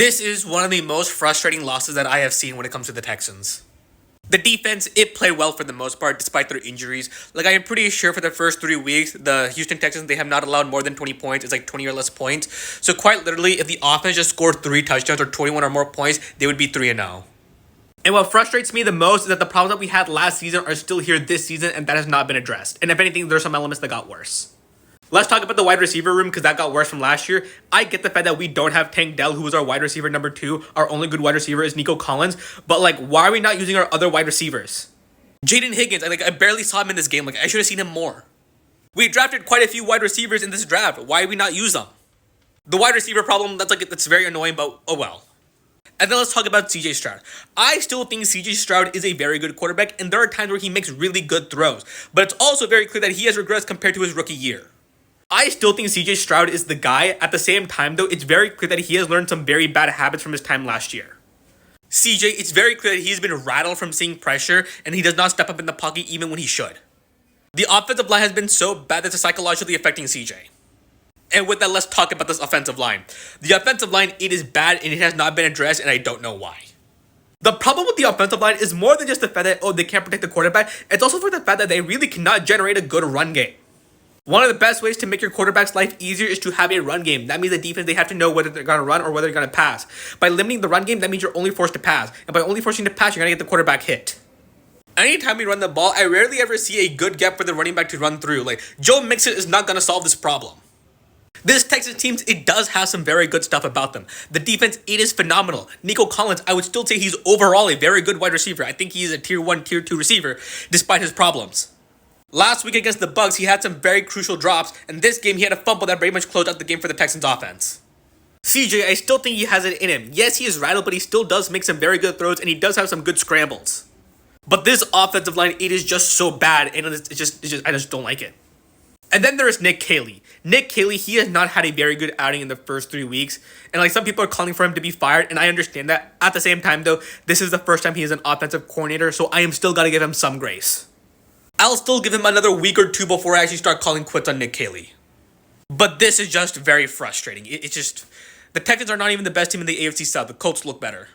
This is one of the most frustrating losses that I have seen when it comes to the Texans. The defense, it played well for the most part, despite their injuries. Like, I am pretty sure for the first 3 weeks, the Houston Texans, they have not allowed more than 20 points. It's like 20 or less points. So quite literally, if the offense just scored 3 touchdowns or 21 or more points, they would be 3-0. And what frustrates me the most is that the problems that we had last season are still here this season, and that has not been addressed. And if anything, there's some elements that got worse. Let's talk about the wide receiver room, because that got worse from last year. I get the fact that we don't have Tank Dell, who was our wide receiver number 2. Our only good wide receiver is Nico Collins. But, like, why are we not using our other wide receivers? Jaden Higgins, I barely saw him in this game. Like, I should have seen him more. We drafted quite a few wide receivers in this draft. Why did we not use them? The wide receiver problem, that's very annoying, but oh well. And then let's talk about CJ Stroud. I still think CJ Stroud is a very good quarterback, and there are times where he makes really good throws. But it's also very clear that he has regressed compared to his rookie year. I still think CJ Stroud is the guy. At the same time, though, it's very clear that he has learned some very bad habits from his time last year. CJ, it's very clear that he's been rattled from seeing pressure, and he does not step up in the pocket even when he should. The offensive line has been so bad that it's psychologically affecting CJ. And with that, let's talk about this offensive line. The offensive line, it is bad, and it has not been addressed, and I don't know why. The problem with the offensive line is more than just the fact that, they can't protect the quarterback. It's also for the fact that they really cannot generate a good run game. One of the best ways to make your quarterback's life easier is to have a run game. That means the defense, they have to know whether they're going to run or whether they're going to pass. By limiting the run game, that means you're only forced to pass. And by only forcing to pass, you're going to get the quarterback hit. Anytime we run the ball, I rarely ever see a good gap for the running back to run through. Like, Joe Mixon is not going to solve this problem. This Texas team, it does have some very good stuff about them. The defense, it is phenomenal. Nico Collins, I would still say he's overall a very good wide receiver. I think he's a tier 1, tier 2 receiver, despite his problems. Last week against the Bucs, he had some very crucial drops, and this game he had a fumble that very much closed out the game for the Texans offense. CJ, I still think he has it in him. Yes, he is rattled, but he still does make some very good throws, and he does have some good scrambles. But this offensive line, it is just so bad, and I just don't like it. And then there is Nick Caley. Nick Caley, he has not had a very good outing in the first 3 weeks. And like some people are calling for him to be fired, and I understand that. At the same time, though, this is the first time he is an offensive coordinator, so I am still got to give him some grace. I'll still give him another week or 2 before I actually start calling quits on Nick Caley. But this is just very frustrating. It's just, the Texans are not even the best team in the AFC South. The Colts look better.